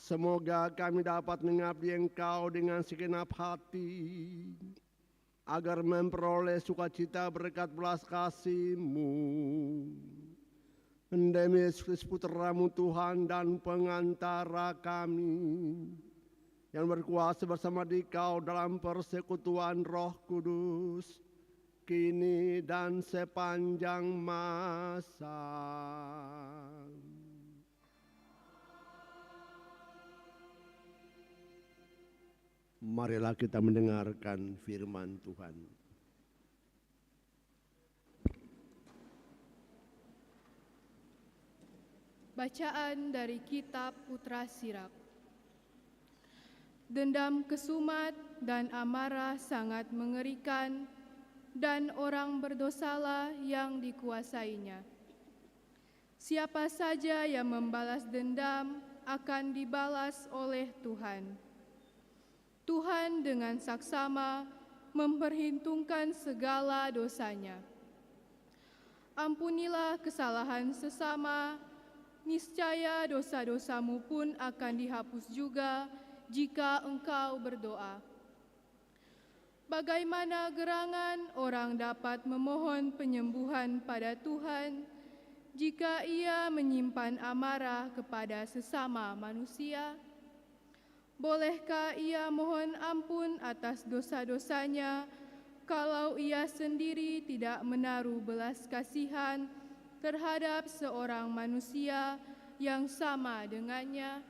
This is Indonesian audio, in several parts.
Semoga kami dapat mengabdi Engkau dengan segenap hati, agar memperoleh sukacita berkat belas kasih-Mu. Demi Yesus Putra-Mu Tuhan dan pengantara kami, yang berkuasa bersama Dikau dalam persekutuan Roh Kudus, kini dan sepanjang masa. Marilah kita mendengarkan firman Tuhan. Bacaan dari Kitab Putra Sirak. Dendam kesumat dan amarah sangat mengerikan, dan orang berdosalah yang dikuasainya. Siapa saja yang membalas dendam akan dibalas oleh Tuhan. Tuhan dengan saksama memperhitungkan segala dosanya. Ampunilah kesalahan sesama, niscaya dosa-dosamu pun akan dihapus juga jika engkau berdoa. Bagaimana gerangan orang dapat memohon penyembuhan pada Tuhan jika ia menyimpan amarah kepada sesama manusia? Bolehkah ia mohon ampun atas dosa-dosanya kalau ia sendiri tidak menaruh belas kasihan terhadap seorang manusia yang sama dengannya?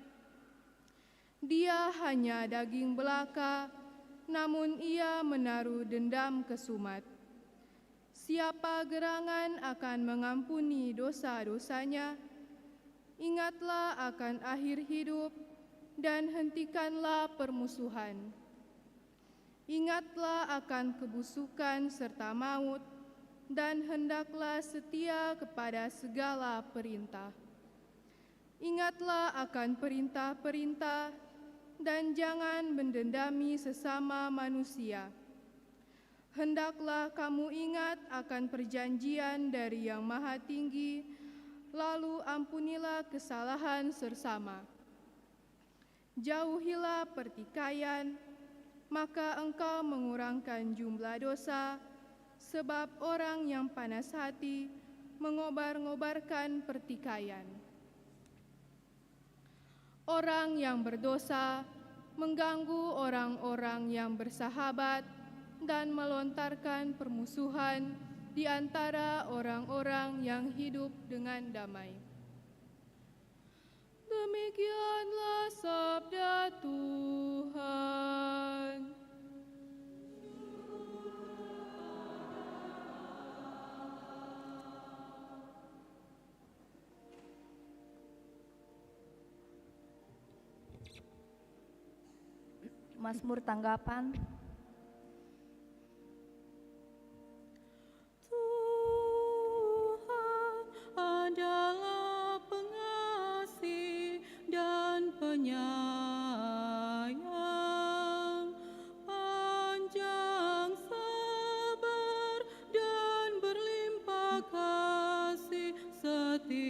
Dia hanya daging belaka, namun ia menaruh dendam kesumat. Siapa gerangan akan mengampuni dosa-dosanya? Ingatlah akan akhir hidup dan hentikanlah permusuhan. Ingatlah akan kebusukan serta maut, dan hendaklah setia kepada segala perintah. Ingatlah akan perintah-perintah, dan jangan mendendami sesama manusia. Hendaklah kamu ingat akan perjanjian dari Yang Maha Tinggi, lalu ampunilah kesalahan sesama. Jauhilah pertikaian, maka engkau mengurangkan jumlah dosa, sebab orang yang panas hati mengobar-ngobarkan pertikaian. Orang yang berdosa mengganggu orang-orang yang bersahabat dan melontarkan permusuhan di antara orang-orang yang hidup dengan damai. Demikianlah sabda Tuhan. Mazmur tanggapan. Tuhan adalah pengasih dan penyayang, panjang sabar dan berlimpah kasih setia.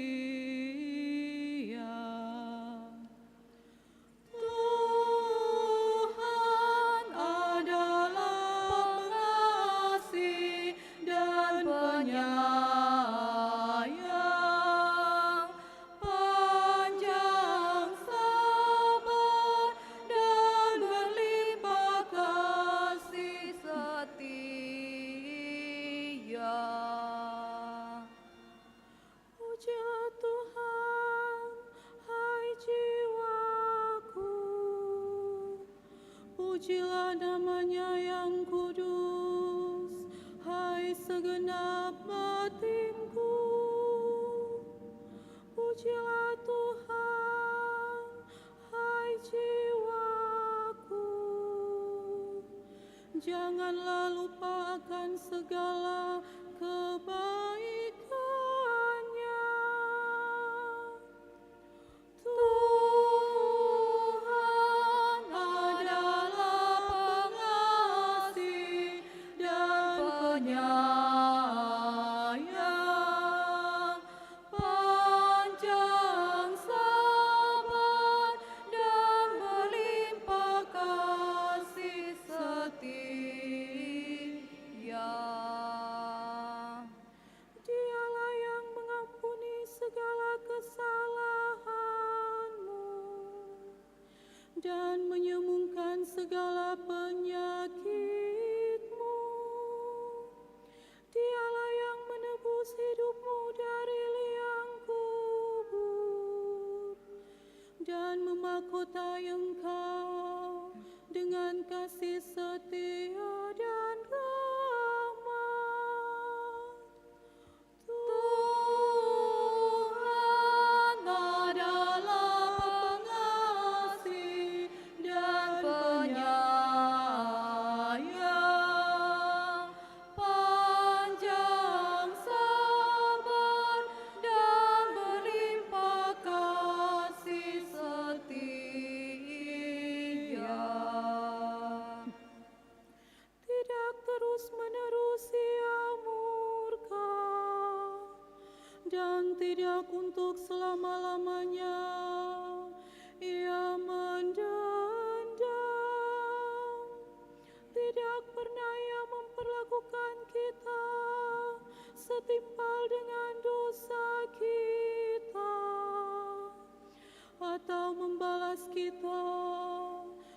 Pujilah namanya yang kudus, hai segenap batinku. Pujilah Tuhan, hai jiwaku. Janganlah lupa akan segala kebaikannya. Tuhan adalah pengasih dan penyayang, panjang sabar dan dan menyembuhkan segala penyakitmu. Dialah yang menebus hidupmu dari liang kubur dan memahkotai engkau dengan kasih setia dan rahmat. Tuhan adalah pengasih dan penyayang, panjang sabar dan berlimpah kasih setia. Tidak terus-menerus Ia murka, dan tidak untuk selama-lamanya Ia mendendam. Tidak pernah Ia memperlakukan kita setimpal dengan dosa kita, atau membalas kita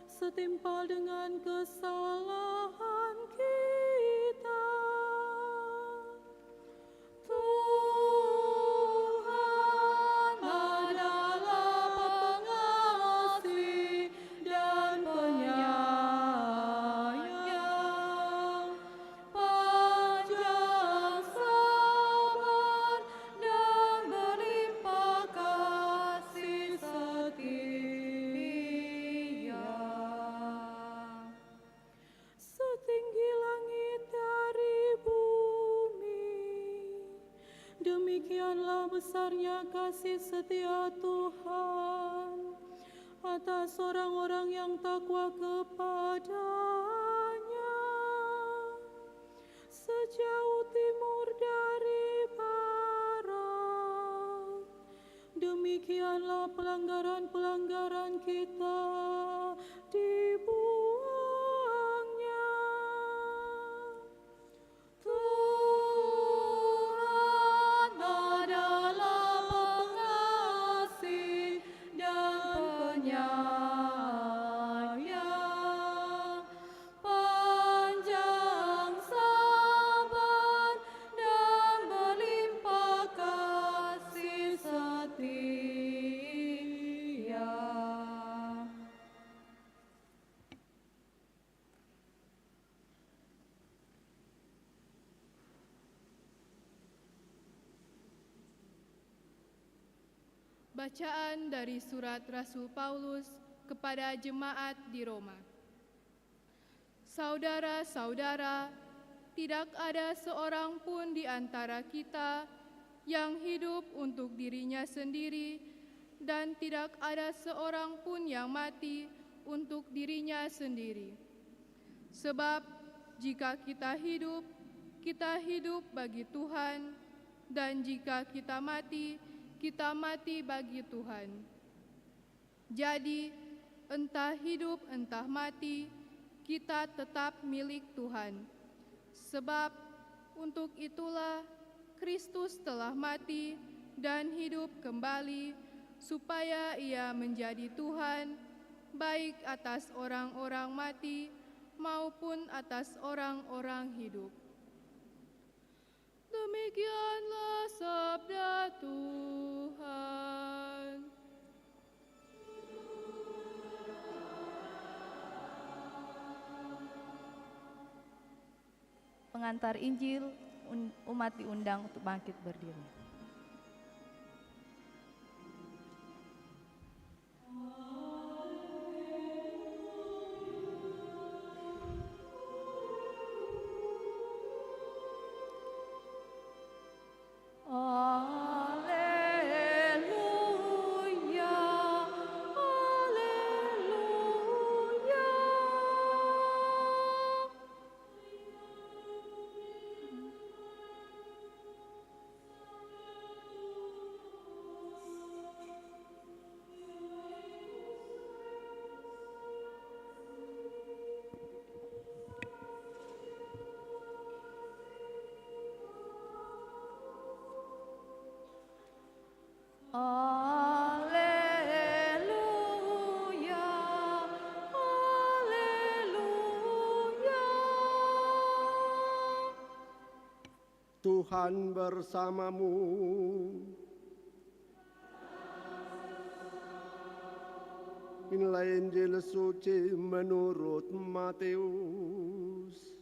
setimpal dengan kesalahan kita. Tuhan adalah pengasih dan penyayang, panjang sabar dan berlimpah kasih setia. Setinggi langit dari bumi, demikianlah besarnya kasih setia Tuhan atas orang-orang yang takwa kepadanya. Sejauh timur dari barat, demikianlah pelanggaran-pelanggaran kita dibuangnya. Tuhan adalah pengasih dan penyayang, panjang sabar dan berlimpah kasih setia. Bacaan dari surat Rasul Paulus kepada jemaat di Roma. Saudara-saudara, tidak ada seorang pun di antara kita yang hidup untuk dirinya sendiri, dan tidak ada seorang pun yang mati untuk dirinya sendiri. Sebab jika kita hidup bagi Tuhan, dan jika kita mati bagi Tuhan. Jadi, entah hidup entah mati, kita tetap milik Tuhan. Sebab untuk itulah Kristus telah mati dan hidup kembali, supaya Ia menjadi Tuhan, baik atas orang-orang mati maupun atas orang-orang hidup. Demikianlah sabda Tuhan. Pengantar Injil, umat diundang untuk bangkit berdiri. Tuhan bersamamu. Inilah Injil suci menurut Matius.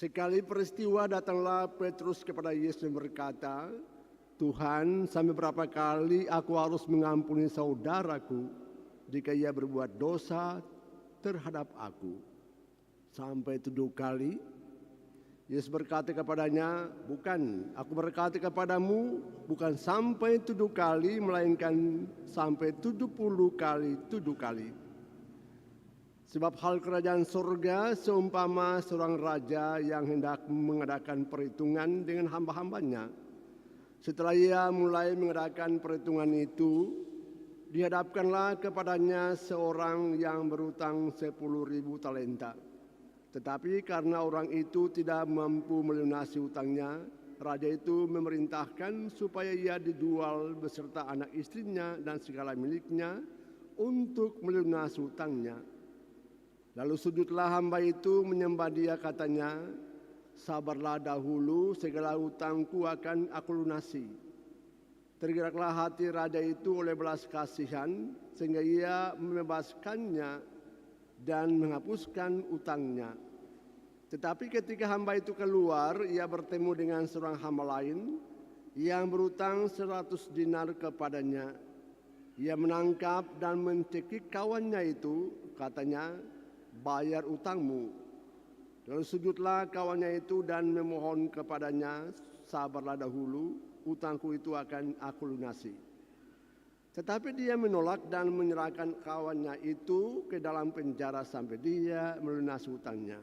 Sekali peristiwa datanglah Petrus kepada Yesus dan berkata, Tuhan, sampai berapa kali aku harus mengampuni saudaraku jika ia berbuat dosa terhadap aku? Sampai 7 kali? Yesus berkata kepadanya, bukan, aku berkata kepadamu, bukan sampai 7 kali, melainkan sampai 70 kali 7 kali. Sebab hal kerajaan surga seumpama seorang raja yang hendak mengadakan perhitungan dengan hamba-hambanya. Setelah ia mulai mengadakan perhitungan itu, dihadapkanlah kepadanya seorang yang berutang 10.000 talenta. Tetapi karena orang itu tidak mampu melunasi utangnya, raja itu memerintahkan supaya ia dijual beserta anak istrinya dan segala miliknya untuk melunasi utangnya. Lalu sujudlah hamba itu menyembah dia, katanya, sabarlah dahulu, segala utangku akan aku lunasi. Tergeraklah hati raja itu oleh belas kasihan, sehingga ia membebaskannya dan menghapuskan utangnya. Tetapi ketika hamba itu keluar, ia bertemu dengan seorang hamba lain yang berutang 100 dinar kepadanya. Ia menangkap dan mencekik kawannya itu, katanya, bayar utangmu. Lalu sujudlah kawannya itu dan memohon kepadanya, sabarlah dahulu, utangku itu akan aku lunasi. Tetapi dia menolak dan menyerahkan kawannya itu ke dalam penjara sampai dia melunasi utangnya.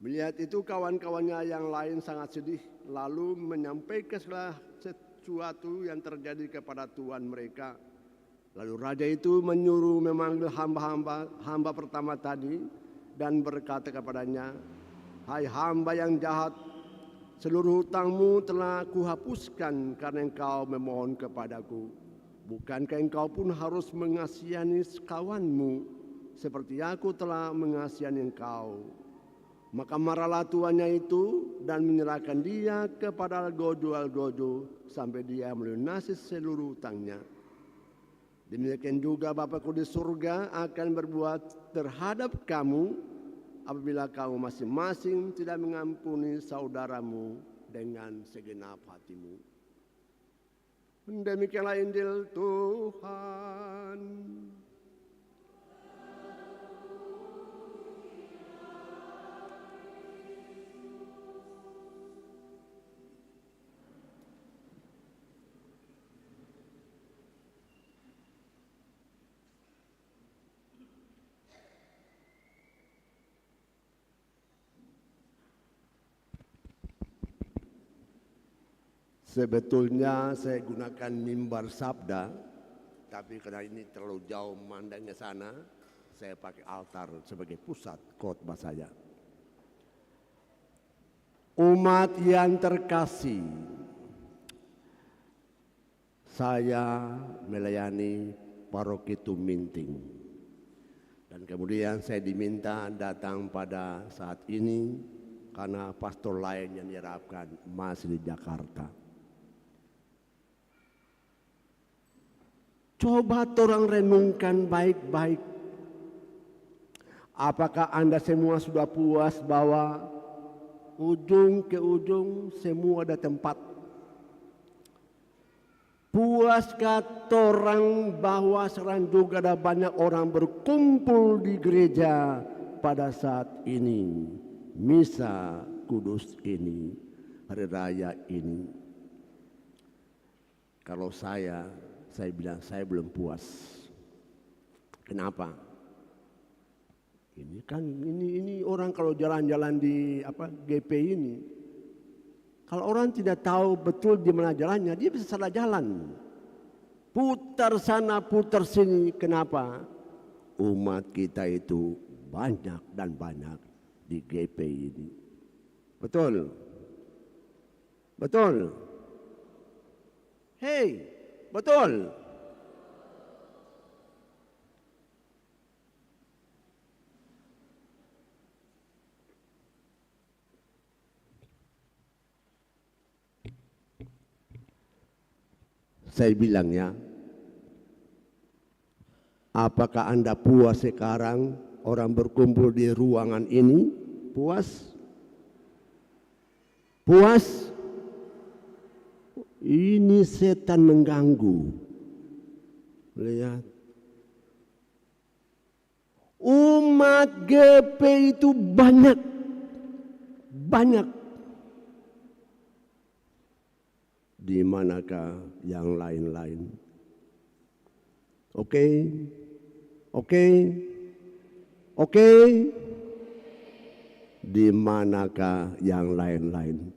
Melihat itu kawan-kawannya yang lain sangat sedih, lalu menyampaikan segala sesuatu yang terjadi kepada tuan mereka. Lalu raja itu menyuruh memanggil hamba pertama tadi dan berkata kepadanya, hai hamba yang jahat, seluruh hutangmu telah kuhapuskan karena engkau memohon kepadaku. Bukankah engkau pun harus mengasihani kawanmu seperti aku telah mengasihani engkau? Maka marahlah tuannya itu dan menyerahkan dia kepada gojo sampai dia melunasi seluruh hutangnya. Demikian juga Bapakku di surga akan berbuat terhadap kamu apabila kamu masing-masing tidak mengampuni saudaramu dengan segenap hatimu. Demikianlah Injil Tuhan. Sebetulnya saya gunakan mimbar sabda, tapi karena ini terlalu jauh memandangnya sana, saya pakai altar sebagai pusat khotbah saya. Umat yang terkasih, saya melayani paroki Tuminting. Dan kemudian saya diminta datang pada saat ini karena pastor lain yang diharapkan masih di Jakarta. Coba orang renungkan baik-baik. Apakah Anda semua sudah puas bahwa ujung ke ujung semua ada tempat? Puaskah orang bahwa sekarang juga ada banyak orang berkumpul di gereja pada saat ini? Misa Kudus ini, hari raya ini. Kalau saya bilang saya belum puas. Kenapa? Ini kan ini orang kalau jalan-jalan di GP ini, kalau orang tidak tahu betul di mana jalannya, dia bisa salah jalan. Putar sana, putar sini. Kenapa? Umat kita itu banyak dan banyak di GP ini. Betul? Betul. Hei, betul. Saya bilang ya, apakah Anda puas sekarang orang berkumpul di ruangan ini? Puas? Puas? Ini setan mengganggu. Lihat. Umat GP itu banyak. Banyak. Di manakah yang lain-lain? Oke? Di manakah yang lain-lain?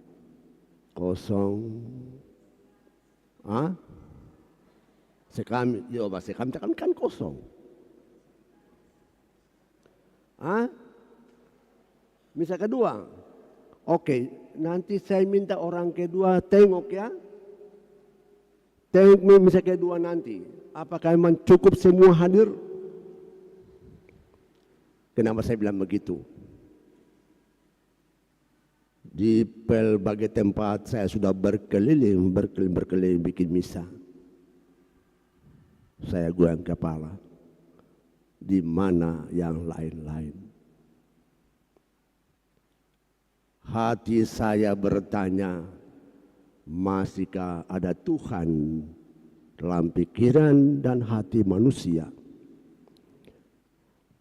Kosong. Sekam kan kosong. Misal kedua. Oke, nanti saya minta orang kedua tengok ya. Tengok misal kedua nanti. Apakah memang cukup semua hadir? Kenapa saya bilang begitu? Di berbagai tempat saya sudah berkeliling bikin misa. Saya goyang kepala. Di mana yang lain-lain? Hati saya bertanya, masihkah ada Tuhan dalam pikiran dan hati manusia?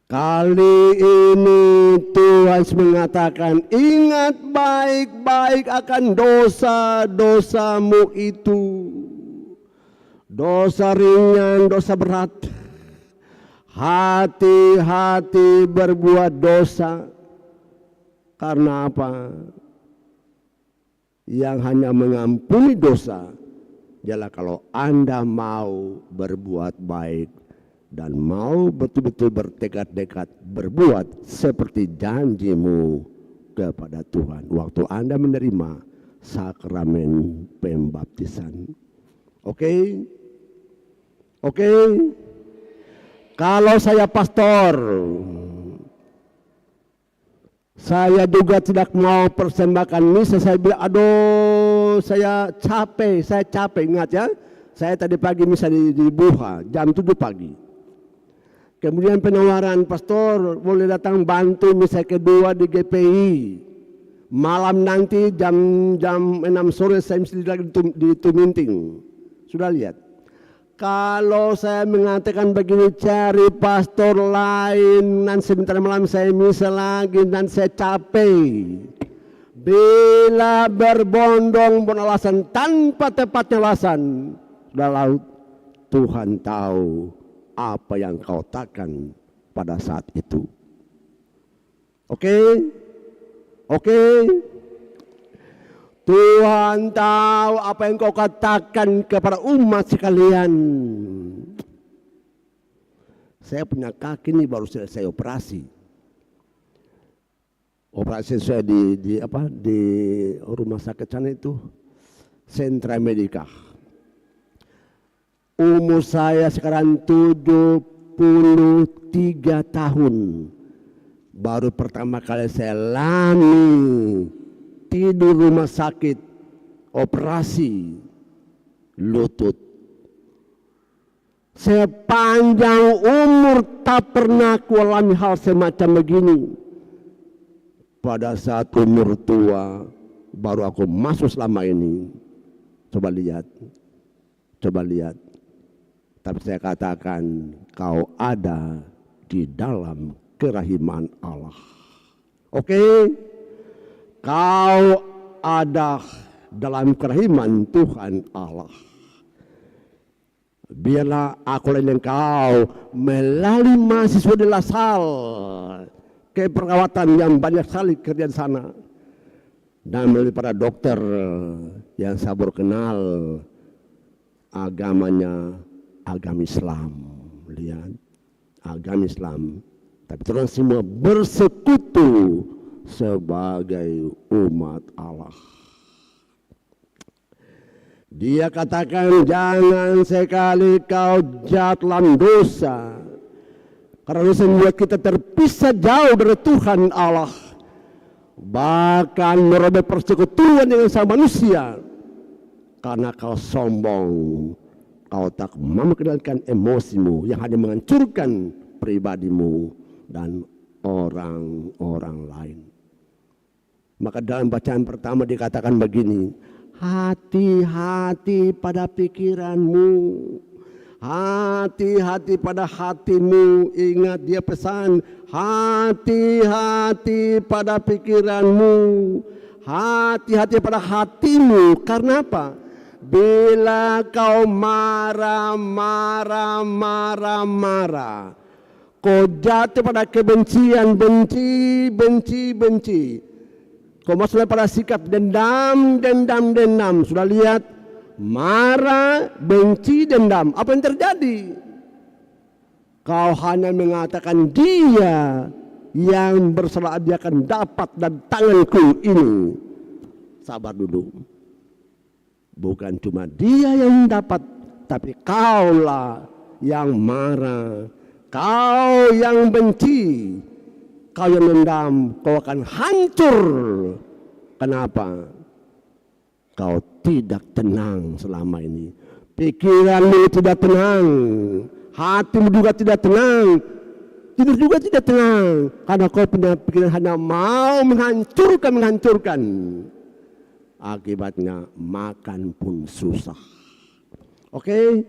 Kali ini Tuhan mengatakan, ingat baik-baik akan dosa-dosamu itu. Dosa ringan, dosa berat. Hati-hati berbuat dosa. Karena apa? Yang hanya mengampuni dosa ialah kalau Anda mau berbuat baik dan mau betul-betul bertekad-tekad berbuat seperti janjimu kepada Tuhan waktu Anda menerima sakramen pembaptisan. Oke? Kalau saya pastor, saya juga tidak mau persembahkan misa. Saya bilang, aduh, saya capek, ingat ya. Saya tadi pagi misa di Buha, jam 7 pagi. Kemudian penawaran, pastor boleh datang bantu misa kedua di GPI. Malam nanti jam 6 sore saya mesti lagi di Tuminting. Sudah lihat? Kalau saya mengatakan begini, cari pastor lain, dan sebentar malam saya misa lagi dan saya capek. Bila berbondong alasan tanpa tepatnya alasan, sudah laut, Tuhan tahu apa yang kau katakan pada saat itu. Oke? Tuhan tahu apa yang kau katakan kepada umat sekalian. Saya punya kaki ini baru selesai operasi. Operasi saya di rumah sakit sana itu, Sentra Medika. Umur saya sekarang 73 tahun. Baru pertama kali saya tidur rumah sakit, operasi lutut. Sepanjang umur tak pernah kualami hal semacam begini. Pada saat umur tua baru aku masuk selama ini. Coba lihat. Tapi saya katakan, kau ada di dalam kerahiman Allah. Oke? Kau ada dalam kerahiman Tuhan Allah. Biarlah aku dan engkau melalui mahasiswa di Lasal, keperawatan yang banyak sekali kerja di sana, dan melalui para dokter yang saya baru kenal agamanya agama Islam. Lihat, agama Islam, tapi terus semua bersekutu sebagai umat Allah. Dia katakan jangan sekali kau jatuh dalam dosa. Karena dosa membuat kita terpisah jauh dari Tuhan Allah. Bahkan merobek persekutuan dengan sama manusia. Karena kau sombong. Kau tak mampu mengendalikan emosimu yang hanya menghancurkan pribadimu dan orang-orang lain. Maka dalam bacaan pertama dikatakan begini, hati-hati pada pikiranmu, hati-hati pada hatimu. Ingat dia pesan, hati-hati pada pikiranmu, hati-hati pada hatimu. Karena apa? Bila kau marah, kau jatuh pada kebencian, benci. Kau masuk pada sikap dendam. Sudah lihat? Marah, benci, dendam. Apa yang terjadi? Kau hanya mengatakan dia yang bersalah, dia akan dapat dan tanganku ini. Sabar dulu. Bukan cuma dia yang dapat, tapi kaulah yang marah, kau yang benci, kau yang dendam, kau akan hancur. Kenapa? Kau tidak tenang selama ini. Pikiranmu tidak tenang, hatimu juga tidak tenang, tidur juga tidak tenang. Karena kau punya pikiran hanya mau menghancurkan. Akibatnya makan pun susah. Oke?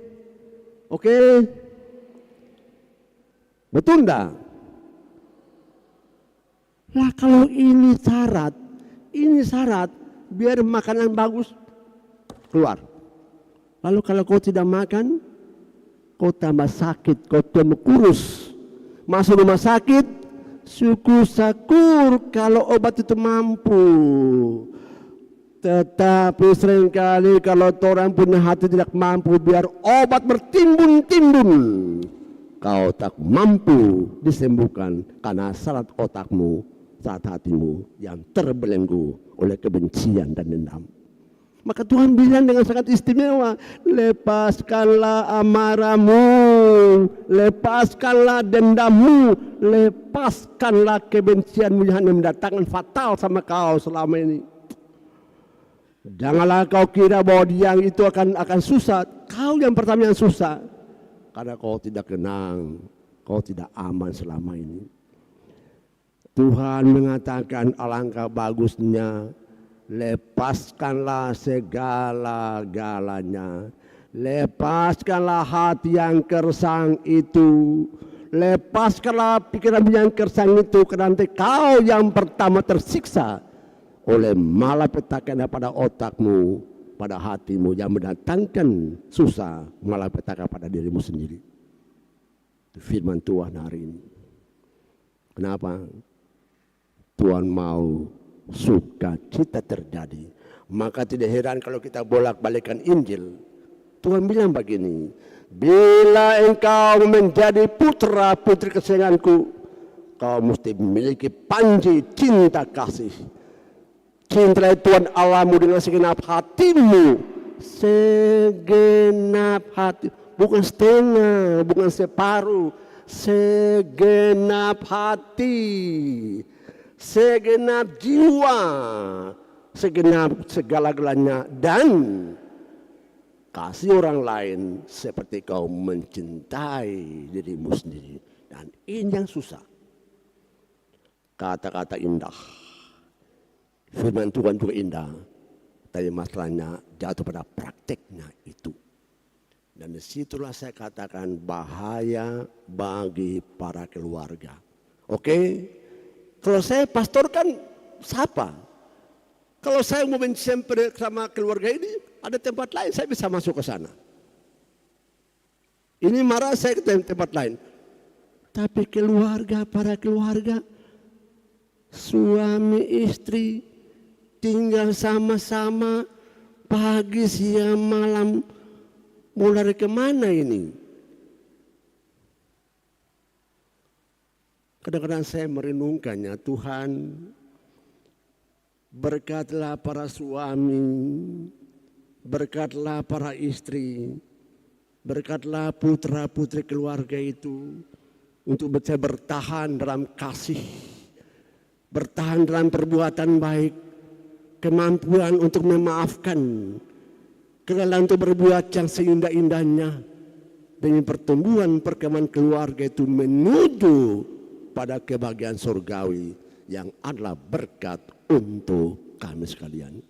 Betul enggak? Lah kalau ini syarat biar makanan bagus keluar. Lalu kalau kau tidak makan, kau tambah sakit, kau tambah kurus. Masuk rumah sakit, syukur kalau obat itu mampu. Tetapi seringkali kalau orang punya hati tidak mampu, biar obat bertimbun-timbun, kau tak mampu disembuhkan karena syarat otakmu, saat hatimu yang terbelenggu oleh kebencian dan dendam. Maka Tuhan bilang dengan sangat istimewa, lepaskanlah amarahmu, lepaskanlah dendammu, lepaskanlah kebencianmu yang hanya mendatangkan fatal sama kau selama ini. Janganlah kau kira bahwa dia itu akan susah. Kau yang pertama yang susah, karena kau tidak tenang, kau tidak aman selama ini. Tuhan mengatakan alangkah bagusnya, lepaskanlah segala-galanya, lepaskanlah hati yang gersang itu, lepaskanlah pikiran yang gersang itu, karena nanti kau yang pertama tersiksa oleh malapetaka pada otakmu, pada hatimu yang mendatangkan susah, malapetaka pada dirimu sendiri. Itu firman Tuhan hari ini. Kenapa? Tuhan mau sukacita terjadi. Maka tidak heran kalau kita bolak-balikan Injil. Tuhan bilang begini, bila engkau menjadi putra putri kesayanganku, kau mesti memiliki panji cinta kasih. Cintai Tuhan Allahmu dengan segenap hatimu, segenap hati, bukan setengah, bukan separuh, segenap hati, segenap jiwa, segenap segala-galanya, dan kasih orang lain seperti kau mencintai dirimu sendiri. Dan ini yang susah. Kata-kata indah, firman Tuhan juga indah, tapi masalahnya jatuh pada prakteknya itu. Dan disitulah saya katakan bahaya bagi para keluarga. Oke, kalau saya pastor kan siapa? Kalau saya mau mencemper sama keluarga ini, ada tempat lain saya bisa masuk ke sana. Ini marah saya ke tempat lain. Tapi keluarga, para keluarga, suami istri tinggal sama-sama pagi, siang, malam, mau lari kemana ini? Kadang-kadang saya merenungkannya, Tuhan berkatilah para suami Berkatlah para istri, berkatlah putra-putri keluarga itu untuk bisa bertahan dalam kasih, bertahan dalam perbuatan baik, kemampuan untuk memaafkan, kenalan untuk berbuat yang seindah-indahnya, demi pertumbuhan perkembangan keluarga itu menuju pada kebahagiaan surgawi yang adalah berkat untuk kami sekalian.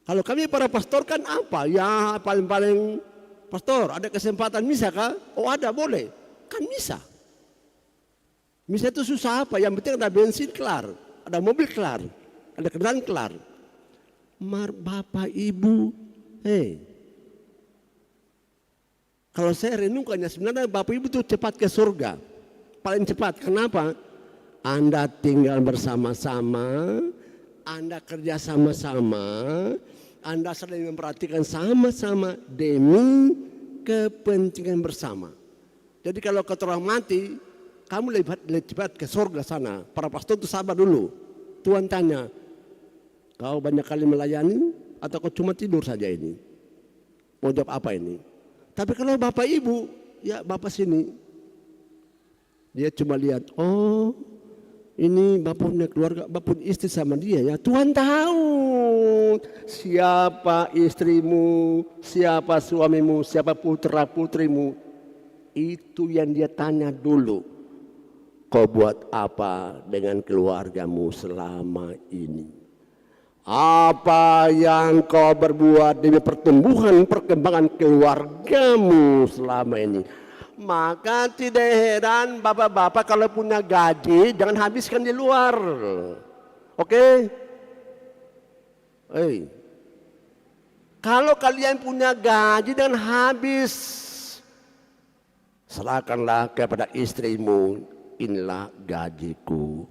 Kalau kami para pastor kan apa? Ya paling-paling pastor ada kesempatan misa kah? Oh ada, boleh. Kan misa. Misa itu susah apa? Yang penting ada bensin kelar, ada mobil kelar, ada kendaraan kelar. Bapak Ibu, kalau saya renungkannya sebenarnya Bapak Ibu itu cepat ke surga. Paling cepat. Kenapa? Anda tinggal bersama-sama, Anda kerja sama-sama, Anda saling memperhatikan sama-sama demi kepentingan bersama. Jadi kalau kau orang mati, kamu lebih cepat ke surga sana. Para pastor itu sabar dulu. Tuhan tanya, kau banyak kali melayani atau kau cuma tidur saja ini? Mau jawab apa ini? Tapi kalau Bapak Ibu, ya Bapak sini. Dia cuma lihat, oh ini Bapak punya keluarga, Bapak punya istri sama dia ya. Tuhan tahu siapa istrimu, siapa suamimu, siapa putra putrimu. Itu yang dia tanya dulu. Kau buat apa dengan keluargamu selama ini? Apa yang kau berbuat demi pertumbuhan perkembangan keluargamu selama ini? Maka tidak heran bapak-bapak kalau punya gaji jangan habiskan di luar. Oke? Kalau kalian punya gaji jangan habis. Serahkanlah kepada istrimu, inilah gajiku.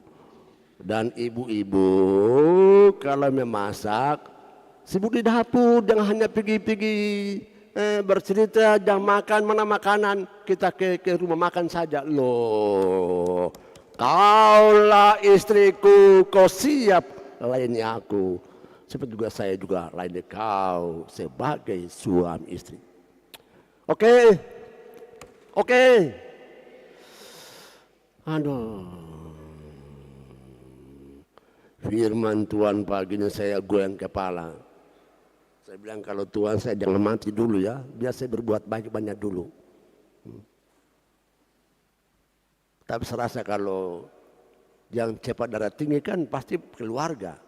Dan ibu-ibu kalau memasak sibuk di dapur, jangan hanya pergi-pergi bercerita, jangan makan mana makanan, kita ke rumah makan saja. Loh, kaulah istriku, kau siap layani aku. Seperti juga saya juga layani kau sebagai suami istri. Oke? Aduh. Firman Tuhan pagi ini saya goyang kepala. Saya bilang kalau Tuhan saya jangan mati dulu ya, biar saya berbuat banyak dulu. Tapi saya rasa kalau yang cepat darah tinggi kan pasti keluarga.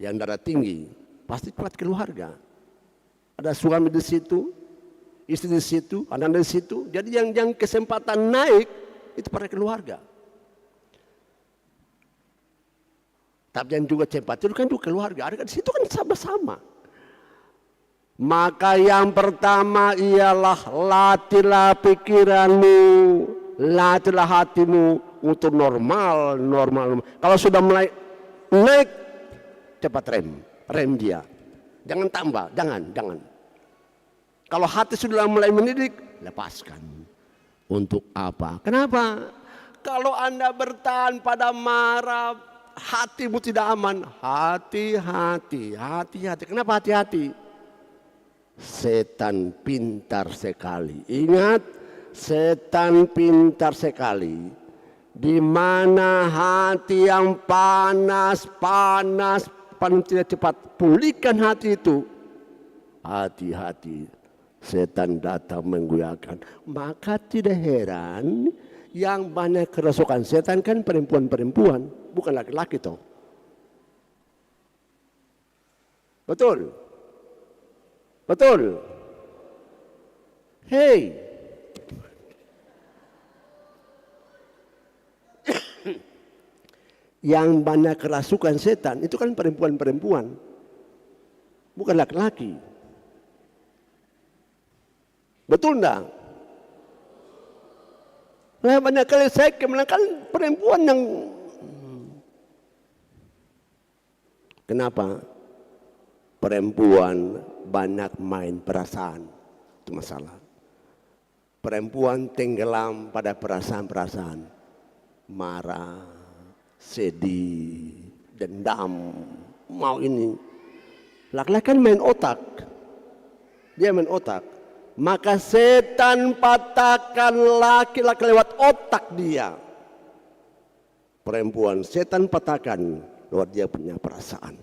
Yang darah tinggi pasti cepat keluarga. Ada suami di situ, istri di situ, anak di situ. Jadi yang kesempatan naik itu pada keluarga. Tapi yang juga cepat itu kan juga keluarga. Ada di situ kan sama-sama. Maka yang pertama ialah latihlah pikiranmu, latihlah hatimu untuk normal. Kalau sudah mulai naik, cepat rem dia. Jangan tambah, jangan. Kalau hati sudah mulai mendidik, lepaskan. Untuk apa? Kenapa? Kalau Anda bertahan pada marah, hatimu tidak aman. Hati-hati. Kenapa hati-hati? Setan pintar sekali. Ingat, setan pintar sekali. Di mana hati yang panas tidak cepat, pulihkan hati itu. Hati-hati, setan datang menggoyahkan. Maka tidak heran yang banyak kerasukan setan kan perempuan-perempuan, bukan laki-laki toh. Betul. Hei. Yang banyak kerasukan setan itu kan perempuan-perempuan, bukan laki-laki. Betul enggak? Nah, banyak kali saya kemenangkan perempuan yang kenapa? Perempuan banyak main perasaan, itu masalah. Perempuan tenggelam pada perasaan-perasaan, marah, sedih, dendam, mau ini. Laki-laki kan main otak. Dia main otak. Maka setan patahkan laki-laki lewat otak dia. Perempuan setan patahkan lewat dia punya perasaan.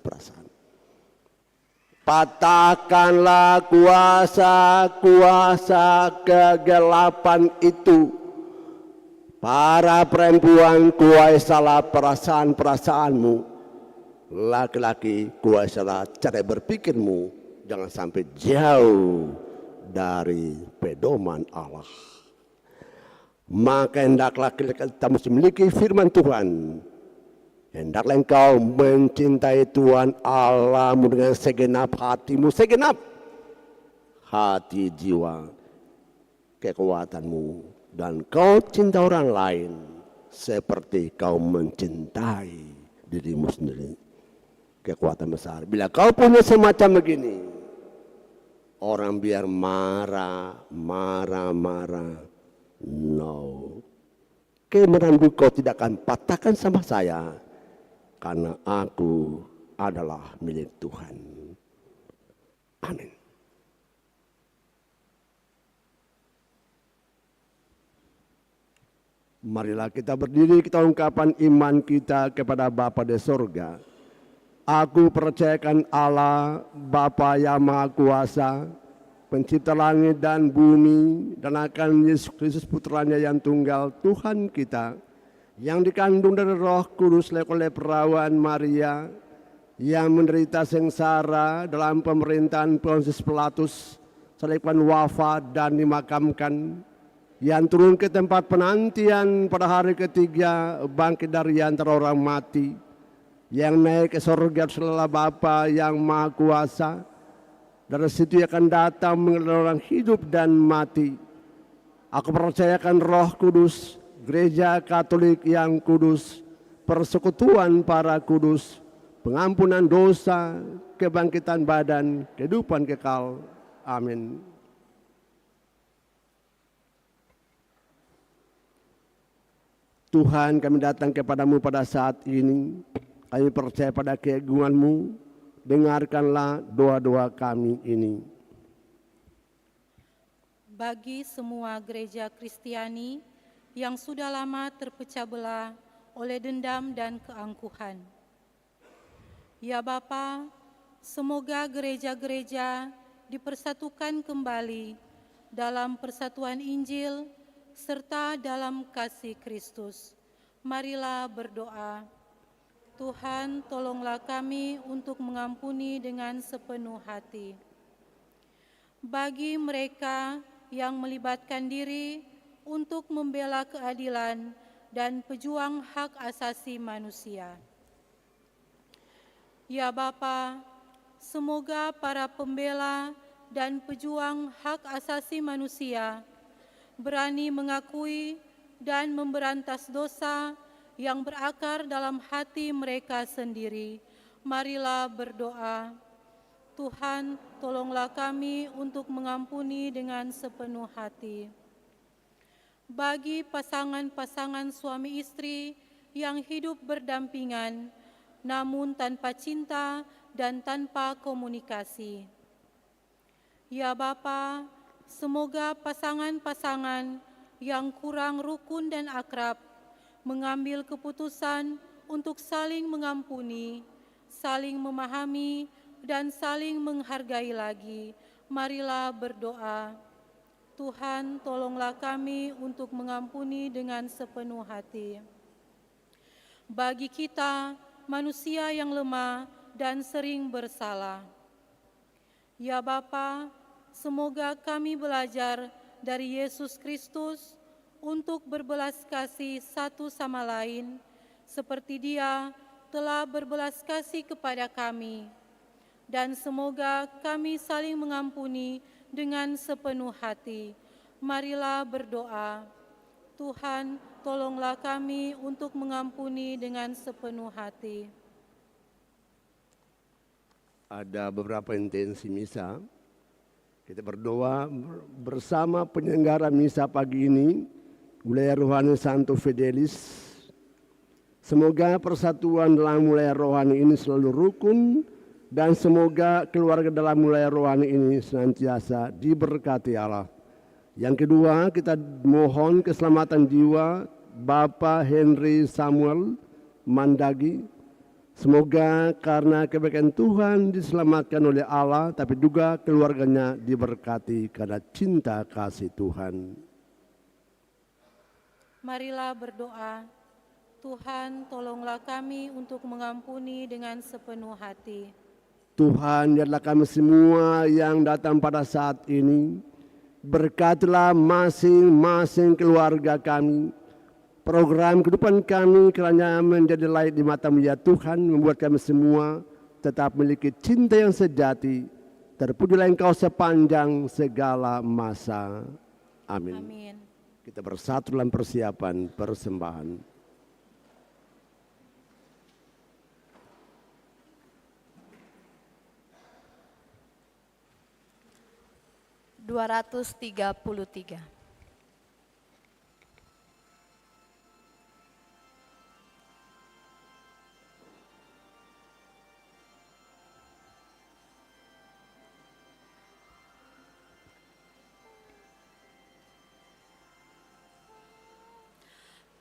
Patahkanlah kuasa-kuasa kegelapan itu. Para perempuan, kuasailah perasaan-perasaanmu. Laki-laki, kuasailah cara berpikirmu. Jangan sampai jauh dari pedoman Allah. Maka hendaklah kita mesti memiliki firman Tuhan. Hendaklah engkau mencintai Tuhan Allahmu dengan segenap hatimu, segenap hati, jiwa, kekuatanmu. Dan kau cinta orang lain seperti kau mencintai dirimu sendiri. Kekuatan besar. Bila kau punya semacam begini, orang biar marah. No. Kemarahanku kau tidak akan patahkan sama saya. Karena aku adalah milik Tuhan. Amin. Marilah kita berdiri, kita ungkapkan iman kita kepada Bapa di sorga. Aku percayakan Allah, Bapa yang Maha Kuasa, pencipta langit dan bumi, dan akan Yesus Kristus putranya yang tunggal, Tuhan kita, yang dikandung dari Roh Kudus oleh perawan Maria, yang menderita sengsara dalam pemerintahan Pontius Pilatus, sampai wafat dan dimakamkan, yang turun ke tempat penantian pada hari ketiga, bangkit dari antara orang mati, yang naik ke surga setelah Bapa yang Maha Kuasa, dari situ akan datang mengenal orang hidup dan mati. Aku percayakan Roh Kudus, Gereja Katolik yang kudus, persekutuan para kudus, pengampunan dosa, kebangkitan badan, kehidupan kekal. Amin. Tuhan, kami datang kepadamu pada saat ini. Kami percaya pada keagungan-Mu. Dengarkanlah doa-doa kami ini. Bagi semua gereja Kristiani yang sudah lama terpecah belah oleh dendam dan keangkuhan. Ya Bapa, semoga gereja-gereja dipersatukan kembali dalam persatuan Injil serta dalam kasih Kristus. Marilah berdoa. Tuhan, tolonglah kami untuk mengampuni dengan sepenuh hati. Bagi mereka yang melibatkan diri untuk membela keadilan dan pejuang hak asasi manusia. Ya Bapa, semoga para pembela dan pejuang hak asasi manusia berani mengakui dan memberantas dosa yang berakar dalam hati mereka sendiri. Marilah berdoa. Tuhan, tolonglah kami untuk mengampuni dengan sepenuh hati. Bagi pasangan-pasangan suami istri yang hidup berdampingan, namun tanpa cinta dan tanpa komunikasi. Ya Bapa, semoga pasangan-pasangan yang kurang rukun dan akrab mengambil keputusan untuk saling mengampuni, saling memahami, dan saling menghargai lagi. Marilah berdoa. Tuhan, tolonglah kami untuk mengampuni dengan sepenuh hati. Bagi kita, manusia yang lemah dan sering bersalah. Ya Bapa, semoga kami belajar dari Yesus Kristus untuk berbelas kasih satu sama lain, seperti Dia telah berbelas kasih kepada kami. Dan semoga kami saling mengampuni dengan sepenuh hati. Marilah berdoa. Tuhan, tolonglah kami untuk mengampuni dengan sepenuh hati. Ada beberapa intensi misa. Kita berdoa bersama penyelenggara misa pagi ini, Wilayah Rohani Santo Fidelis. Semoga persatuan dalam wilayah rohani ini selalu rukun Dan semoga keluarga dalam wilayah rohani ini senantiasa diberkati Allah. Yang kedua, kita mohon keselamatan jiwa Bapak Henry Samuel Mandagi. Semoga karena kebaikan Tuhan diselamatkan oleh Allah, tapi juga keluarganya diberkati karena cinta kasih Tuhan. Marilah berdoa. Tuhan, tolonglah kami untuk mengampuni dengan sepenuh hati. Tuhan, lihatlah kami semua yang datang pada saat ini. Berkatilah masing-masing keluarga kami. Program kehidupan kami kiranya menjadi layak di mata-Mu ya Tuhan, membuat kami semua tetap memiliki cinta yang sejati. Terpujilah Engkau sepanjang segala masa. Amin. Amin. Kita bersatu dalam persiapan persembahan. (233)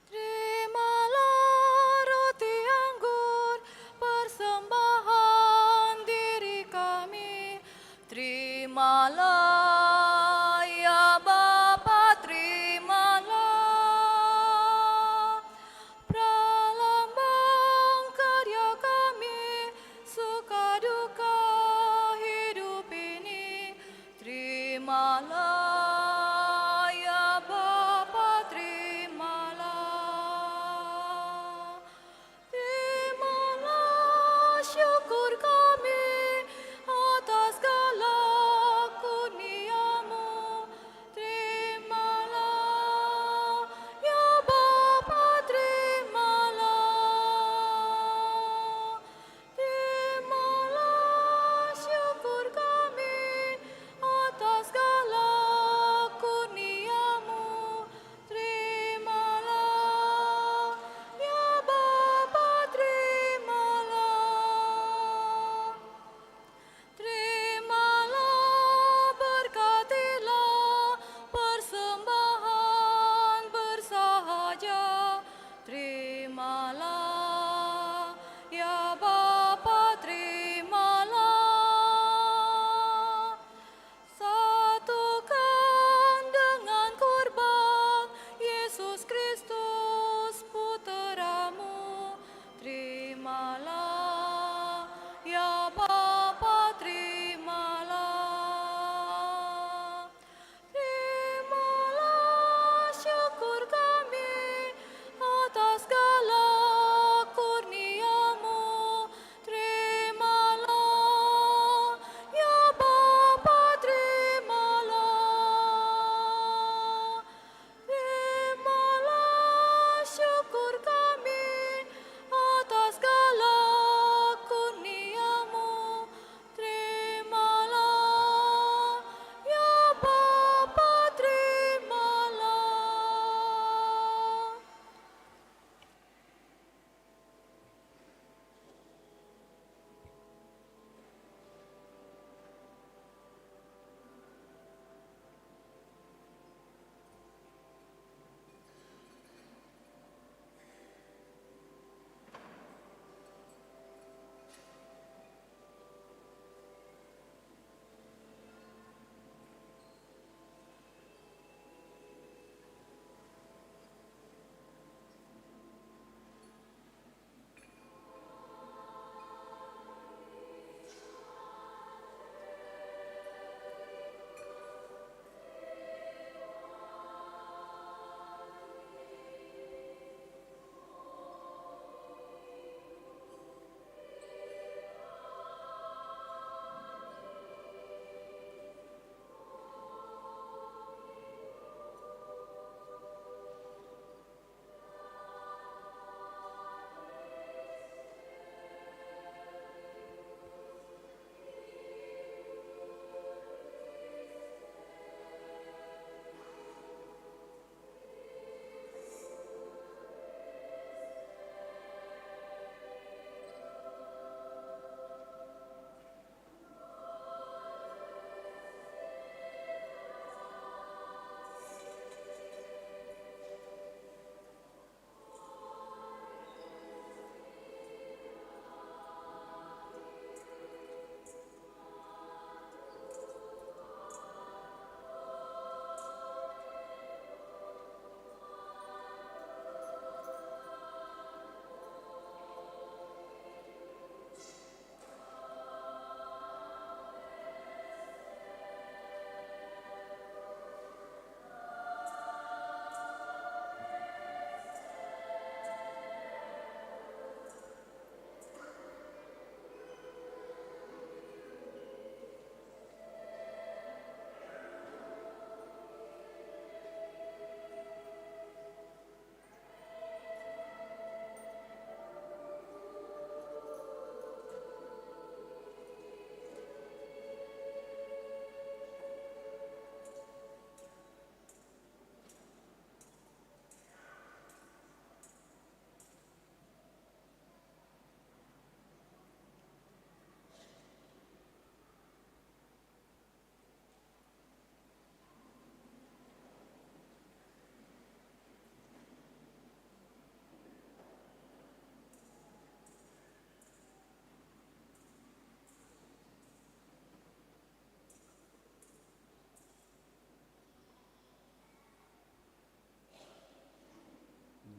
Terimalah roti anggur, persembahan diri kami. Terimalah ya Bapa, terimalah pralambang karya kami, suka duka hidup ini. Terimalah ya Bapa, terimalah. Terimalah syukur kami atas segala kurnia-Mu. Terimalah ya Bapa, terimalah. Terimalah syukur kami atas segala kurnia-Mu. Terimalah ya Bapa, terimalah. Terimalah, berkatilah persembahan bersahaja. Terimalah ya Bapa, terimalah. Satukan dengan kurban Yesus Kristus Putera-Mu. Terimalah ya Bapa, terimalah. Terimalah syukur kami atas segala kurnia-Mu. Terimalah ya Bapa, terimalah. Terimalah